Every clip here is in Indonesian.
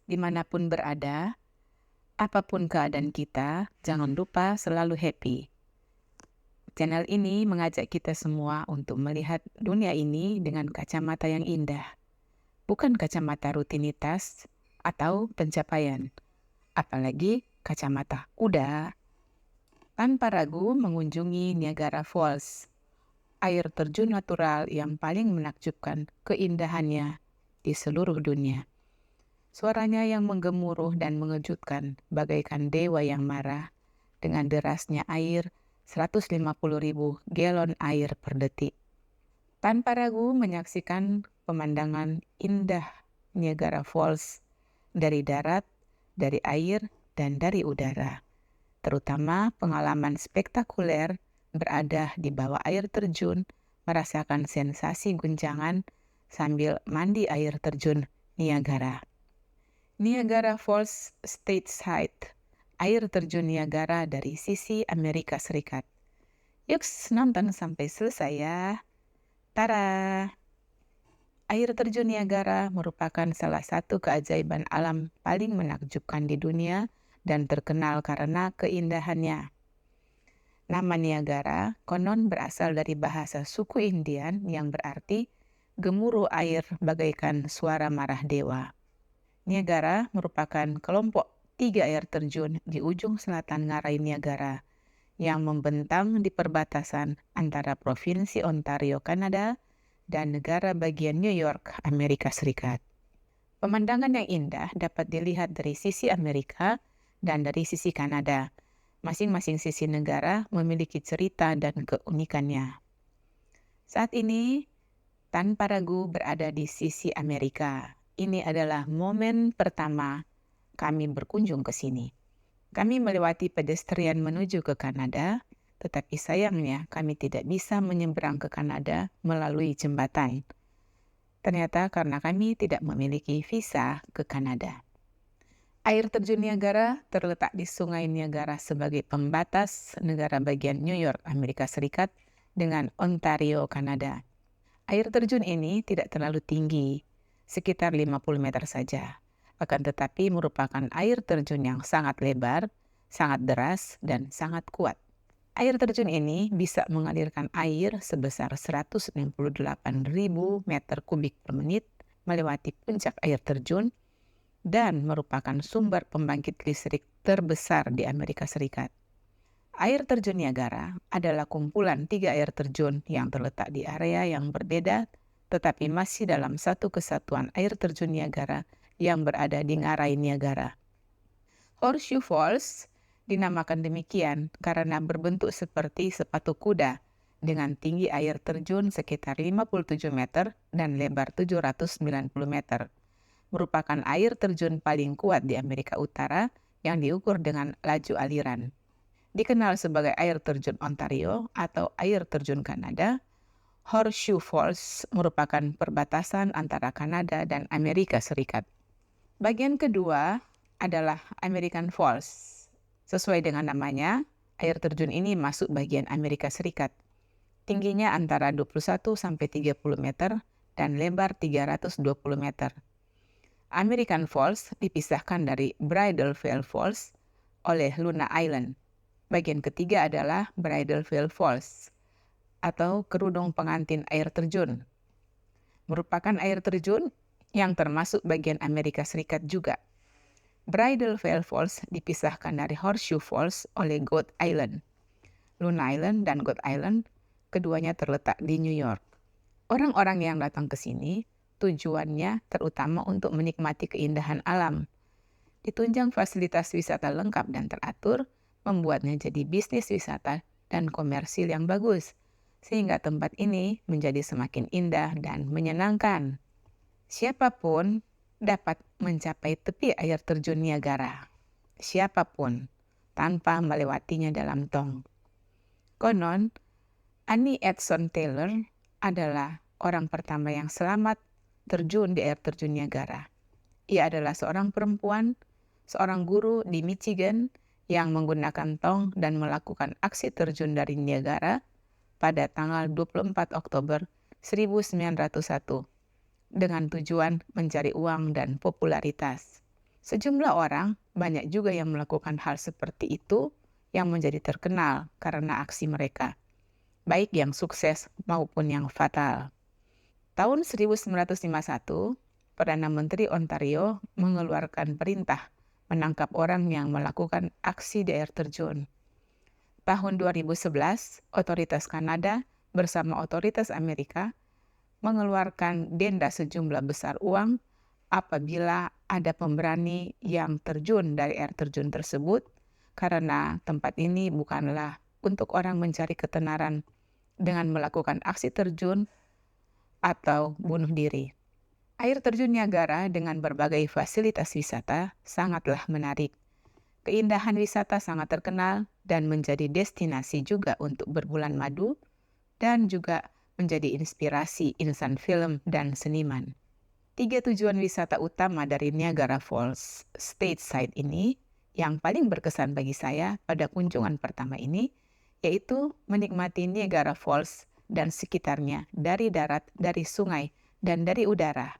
Dimanapun berada, apapun keadaan kita, jangan lupa selalu happy. Channel ini mengajak kita semua untuk melihat dunia ini dengan kacamata yang indah, bukan kacamata rutinitas atau pencapaian, apalagi kacamata kuda. Tanpa ragu mengunjungi Niagara Falls, air terjun natural yang paling menakjubkan keindahannya di seluruh dunia. Suaranya yang menggemuruh dan mengejutkan bagaikan dewa yang marah dengan derasnya air 150.000 galon air per detik. Tanpa ragu menyaksikan pemandangan indah Niagara Falls dari darat, dari air, dan dari udara. Terutama pengalaman spektakuler berada di bawah air terjun, merasakan sensasi guncangan sambil mandi air terjun Niagara. Niagara Falls Stateside, air terjun Niagara dari sisi Amerika Serikat. Yuk nonton sampai selesai ya. Tara! Air terjun Niagara merupakan salah satu keajaiban alam paling menakjubkan di dunia dan terkenal karena keindahannya. Nama Niagara konon berasal dari bahasa suku Indian yang berarti gemuruh air bagaikan suara marah dewa. Niagara merupakan kelompok 3 air terjun di ujung selatan ngarai Niagara yang membentang di perbatasan antara Provinsi Ontario, Kanada, dan negara bagian New York, Amerika Serikat. Pemandangan yang indah dapat dilihat dari sisi Amerika dan dari sisi Kanada. Masing-masing sisi negara memiliki cerita dan keunikannya. Saat ini, tanpa ragu berada di sisi Amerika. Ini adalah momen pertama kami berkunjung ke sini. Kami melewati pedestrian menuju ke Kanada, tetapi sayangnya kami tidak bisa menyeberang ke Kanada melalui jembatan. Ternyata karena kami tidak memiliki visa ke Kanada. Air terjun Niagara terletak di Sungai Niagara sebagai pembatas negara bagian New York, Amerika Serikat dengan Ontario, Kanada. Air terjun ini tidak terlalu tinggi, sekitar 50 meter saja. Akan tetapi merupakan air terjun yang sangat lebar, sangat deras, dan sangat kuat. Air terjun ini bisa mengalirkan air sebesar 168.000 meter kubik per menit melewati puncak air terjun dan merupakan sumber pembangkit listrik terbesar di Amerika Serikat. Air terjun Niagara adalah kumpulan 3 air terjun yang terletak di area yang berbeda, tetapi masih dalam satu kesatuan air terjun Niagara yang berada di ngarai Niagara. Horseshoe Falls dinamakan demikian karena berbentuk seperti sepatu kuda dengan tinggi air terjun sekitar 57 meter dan lebar 790 meter. Merupakan air terjun paling kuat di Amerika Utara yang diukur dengan laju aliran. Dikenal sebagai air terjun Ontario atau air terjun Kanada, Horseshoe Falls merupakan perbatasan antara Kanada dan Amerika Serikat. Bagian kedua adalah American Falls. Sesuai dengan namanya, air terjun ini masuk bagian Amerika Serikat. Tingginya antara 21 sampai 30 meter dan lebar 320 meter. American Falls dipisahkan dari Bridal Veil Falls oleh Luna Island. Bagian ketiga adalah Bridal Veil Falls atau kerudung pengantin air terjun. Merupakan air terjun yang termasuk bagian Amerika Serikat juga. Bridal Veil Falls dipisahkan dari Horseshoe Falls oleh Goat Island. Luna Island dan Goat Island keduanya terletak di New York. Orang-orang yang datang ke sini tujuannya terutama untuk menikmati keindahan alam. Ditunjang fasilitas wisata lengkap dan teratur, membuatnya jadi bisnis wisata dan komersil yang bagus, sehingga tempat ini menjadi semakin indah dan menyenangkan. Siapapun dapat mencapai tepi air terjun Niagara. Siapapun, tanpa melewatinya dalam tong. Konon, Annie Edson Taylor adalah orang pertama yang selamat terjun di air terjun Niagara. Ia adalah seorang perempuan, seorang guru di Michigan yang menggunakan tong dan melakukan aksi terjun dari Niagara pada tanggal 24 Oktober 1901 dengan tujuan mencari uang dan popularitas. Sejumlah orang, banyak juga yang melakukan hal seperti itu yang menjadi terkenal karena aksi mereka, baik yang sukses maupun yang fatal. Tahun 1951, Perdana Menteri Ontario mengeluarkan perintah menangkap orang yang melakukan aksi di air terjun. Tahun 2011, otoritas Kanada bersama otoritas Amerika mengeluarkan denda sejumlah besar uang apabila ada pemberani yang terjun dari air terjun tersebut, karena tempat ini bukanlah untuk orang mencari ketenaran dengan melakukan aksi terjun atau bunuh diri. Air terjun Niagara dengan berbagai fasilitas wisata sangatlah menarik. Keindahan wisata sangat terkenal dan menjadi destinasi juga untuk berbulan madu dan juga menjadi inspirasi insan film dan seniman. 3 tujuan wisata utama dari Niagara Falls Stateside ini yang paling berkesan bagi saya pada kunjungan pertama ini, yaitu menikmati Niagara Falls dan sekitarnya dari darat, dari sungai, dan dari udara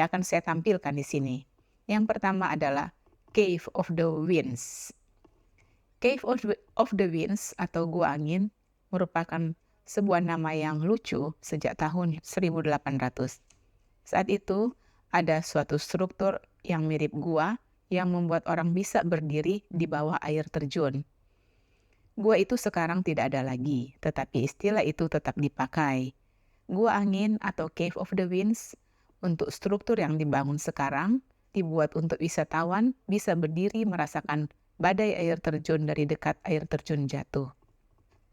yang akan saya tampilkan di sini. Yang pertama adalah Cave of the Winds. Cave of the Winds atau Gua Angin merupakan sebuah nama yang lucu sejak tahun 1800. Saat itu, ada suatu struktur yang mirip gua yang membuat orang bisa berdiri di bawah air terjun. Gua itu sekarang tidak ada lagi, tetapi istilah itu tetap dipakai. Gua Angin atau Cave of the Winds untuk struktur yang dibangun sekarang dibuat untuk wisatawan bisa berdiri merasakan badai air terjun dari dekat air terjun jatuh.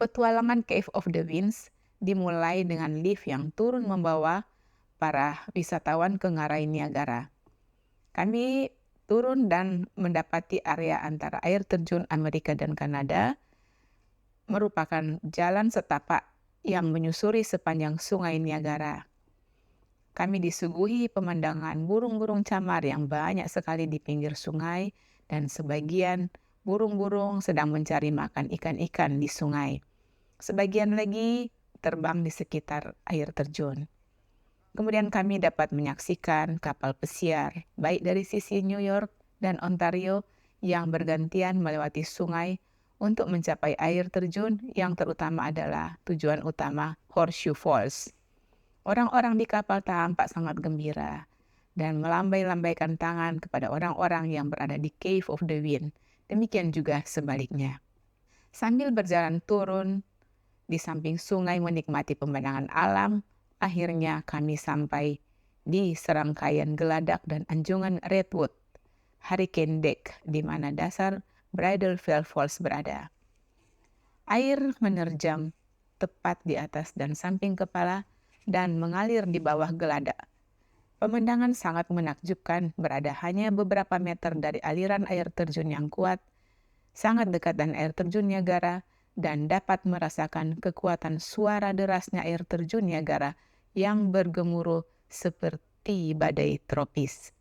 Petualangan Cave of the Winds dimulai dengan lift yang turun membawa para wisatawan ke ngarai Niagara. Kami turun dan mendapati area antara air terjun Amerika dan Kanada merupakan jalan setapak yang menyusuri sepanjang sungai Niagara. Kami disuguhi pemandangan burung-burung camar yang banyak sekali di pinggir sungai dan sebagian burung-burung sedang mencari makan ikan-ikan di sungai. Sebagian lagi terbang di sekitar air terjun. Kemudian kami dapat menyaksikan kapal pesiar, baik dari sisi New York dan Ontario yang bergantian melewati sungai untuk mencapai air terjun yang terutama adalah tujuan utama Horseshoe Falls. Orang-orang di kapal tampak sangat gembira dan melambai-lambaikan tangan kepada orang-orang yang berada di Cave of the Wind. Demikian juga sebaliknya. Sambil berjalan turun di samping sungai menikmati pemandangan alam, akhirnya kami sampai di serangkaian geladak dan anjungan Redwood, Hurricane Deck, di mana dasar Bridal Veil Falls berada. Air menerjam tepat di atas dan samping kepala dan mengalir di bawah geladak. Pemandangan sangat menakjubkan, berada hanya beberapa meter dari aliran air terjun yang kuat, sangat dekat dengan air terjun Niagara, dan dapat merasakan kekuatan suara derasnya air terjun Niagara yang bergemuruh seperti badai tropis.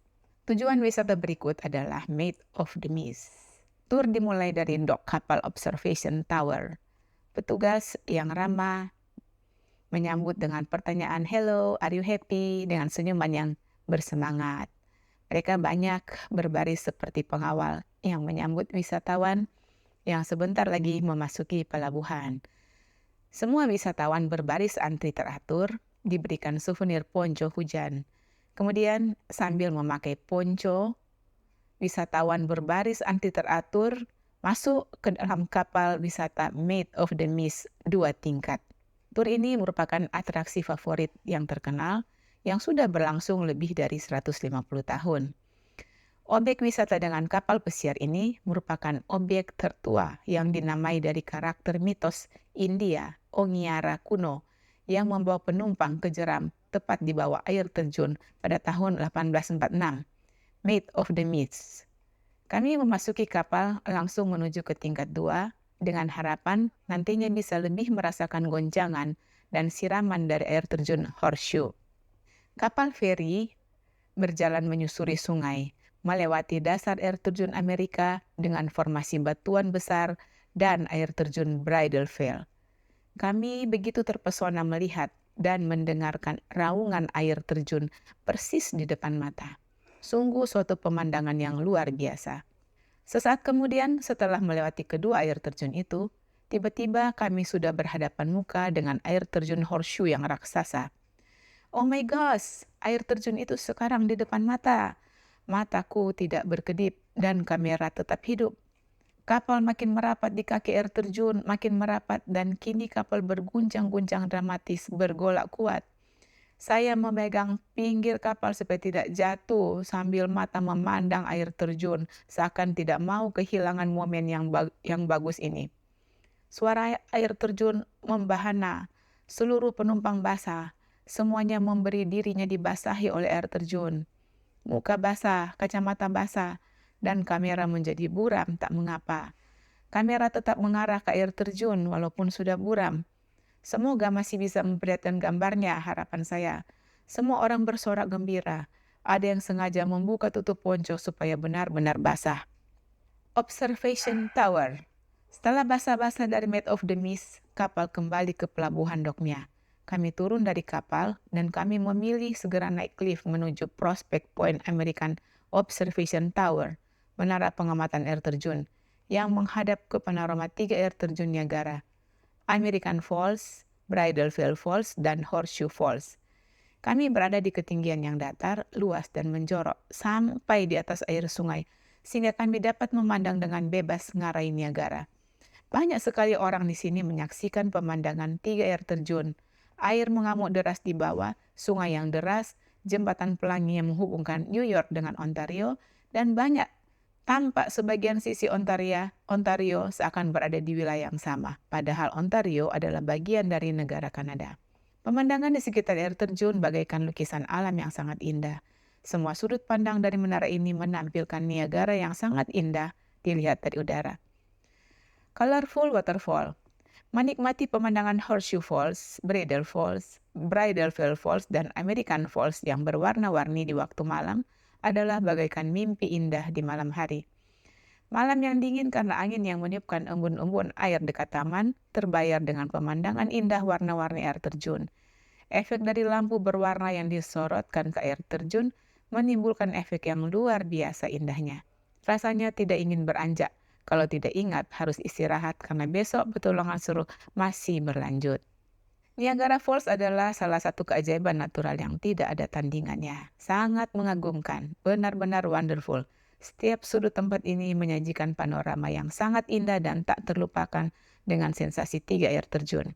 Tujuan wisata berikut adalah Maid of the Mist. Tur dimulai dari dok kapal Observation Tower. Petugas yang ramah menyambut dengan pertanyaan "Hello, are you happy?" dengan senyuman yang bersemangat. Mereka banyak berbaris seperti pengawal yang menyambut wisatawan yang sebentar lagi memasuki pelabuhan. Semua wisatawan berbaris antri teratur, diberikan souvenir ponco hujan. Kemudian sambil memakai ponco, wisatawan berbaris antri teratur masuk ke dalam kapal wisata Maid of the Mist 2 tingkat. Tur ini merupakan atraksi favorit yang terkenal yang sudah berlangsung lebih dari 150 tahun. Objek wisata dengan kapal pesiar ini merupakan objek tertua yang dinamai dari karakter mitos India, Ongiara kuno, yang membawa penumpang ke jeram tepat di bawah air terjun pada tahun 1846, Maid of the Mist. Kami memasuki kapal langsung menuju ke tingkat 2 dengan harapan nantinya bisa lebih merasakan gonjangan dan siraman dari air terjun Horseshoe. Kapal feri berjalan menyusuri sungai, melewati dasar air terjun Amerika dengan formasi batuan besar dan air terjun Bridal Veil. Kami begitu terpesona melihat dan mendengarkan raungan air terjun persis di depan mata. Sungguh suatu pemandangan yang luar biasa. Sesaat kemudian, setelah melewati kedua air terjun itu, tiba-tiba kami sudah berhadapan muka dengan air terjun Horseshoe yang raksasa. Oh my gosh, air terjun itu sekarang di depan mata. Mataku tidak berkedip dan kamera tetap hidup. Kapal makin merapat di kaki air terjun, makin merapat dan kini kapal berguncang-guncang dramatis, bergolak kuat. Saya memegang pinggir kapal supaya tidak jatuh sambil mata memandang air terjun, seakan tidak mau kehilangan momen yang bagus ini. Suara air terjun membahana, seluruh penumpang basah, semuanya memberi dirinya dibasahi oleh air terjun. Muka basah, kacamata basah, dan kamera menjadi buram tak mengapa. Kamera tetap mengarah ke air terjun walaupun sudah buram. Semoga masih bisa memperlihatkan gambarnya, harapan saya. Semua orang bersorak gembira. Ada yang sengaja membuka tutup ponco supaya benar-benar basah. Observation Tower. Setelah basah-basah dari Maid of the Mist, kapal kembali ke pelabuhan doknya. Kami turun dari kapal dan kami memilih segera naik lift menuju Prospect Point American Observation Tower, menara pengamatan air terjun, yang menghadap ke panorama 3 air terjun Niagara, American Falls, Bridal Veil Falls, dan Horseshoe Falls. Kami berada di ketinggian yang datar, luas, dan menjorok sampai di atas air sungai, sehingga kami dapat memandang dengan bebas ngarai Niagara. Banyak sekali orang di sini menyaksikan pemandangan 3 air terjun. Air mengamuk deras di bawah, sungai yang deras, jembatan pelangi yang menghubungkan New York dengan Ontario, dan banyak tampak sebagian sisi Ontario seakan berada di wilayah yang sama, padahal Ontario adalah bagian dari negara Kanada. Pemandangan di sekitar air terjun bagaikan lukisan alam yang sangat indah. Semua sudut pandang dari menara ini menampilkan Niagara yang sangat indah dilihat dari udara. Colorful Waterfall. Menikmati pemandangan Horseshoe Falls, Bridal Veil Falls, dan American Falls yang berwarna-warni di waktu malam adalah bagaikan mimpi indah di malam hari. Malam yang dingin karena angin yang meniupkan embun-embun air dekat taman terbayar dengan pemandangan indah warna-warni air terjun. Efek dari lampu berwarna yang disorotkan ke air terjun menimbulkan efek yang luar biasa indahnya. Rasanya tidak ingin beranjak. Kalau tidak ingat, harus istirahat karena besok petualangan seru masih berlanjut. Niagara Falls adalah salah satu keajaiban natural yang tidak ada tandingannya. Sangat mengagumkan, benar-benar wonderful. Setiap sudut tempat ini menyajikan panorama yang sangat indah dan tak terlupakan dengan sensasi 3 air terjun.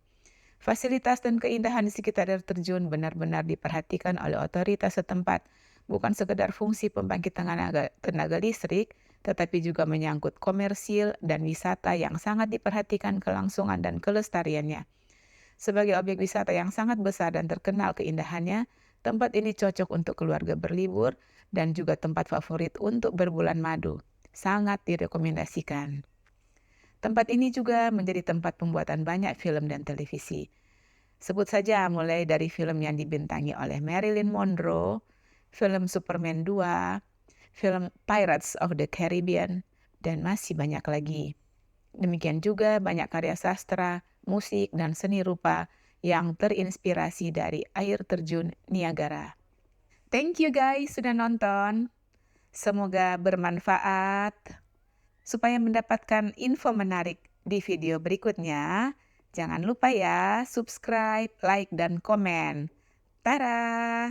Fasilitas dan keindahan di sekitar air terjun benar-benar diperhatikan oleh otoritas setempat, bukan sekedar fungsi pembangkit tenaga listrik, tetapi juga menyangkut komersil dan wisata yang sangat diperhatikan kelangsungan dan kelestariannya. Sebagai objek wisata yang sangat besar dan terkenal keindahannya, tempat ini cocok untuk keluarga berlibur dan juga tempat favorit untuk berbulan madu. Sangat direkomendasikan. Tempat ini juga menjadi tempat pembuatan banyak film dan televisi. Sebut saja mulai dari film yang dibintangi oleh Marilyn Monroe, film Superman 2, film Pirates of the Caribbean, dan masih banyak lagi. Demikian juga banyak karya sastra, musik, dan seni rupa yang terinspirasi dari air terjun Niagara. Thank you guys sudah nonton. Semoga bermanfaat. Supaya mendapatkan info menarik di video berikutnya, jangan lupa ya subscribe, like, dan komen. Tada!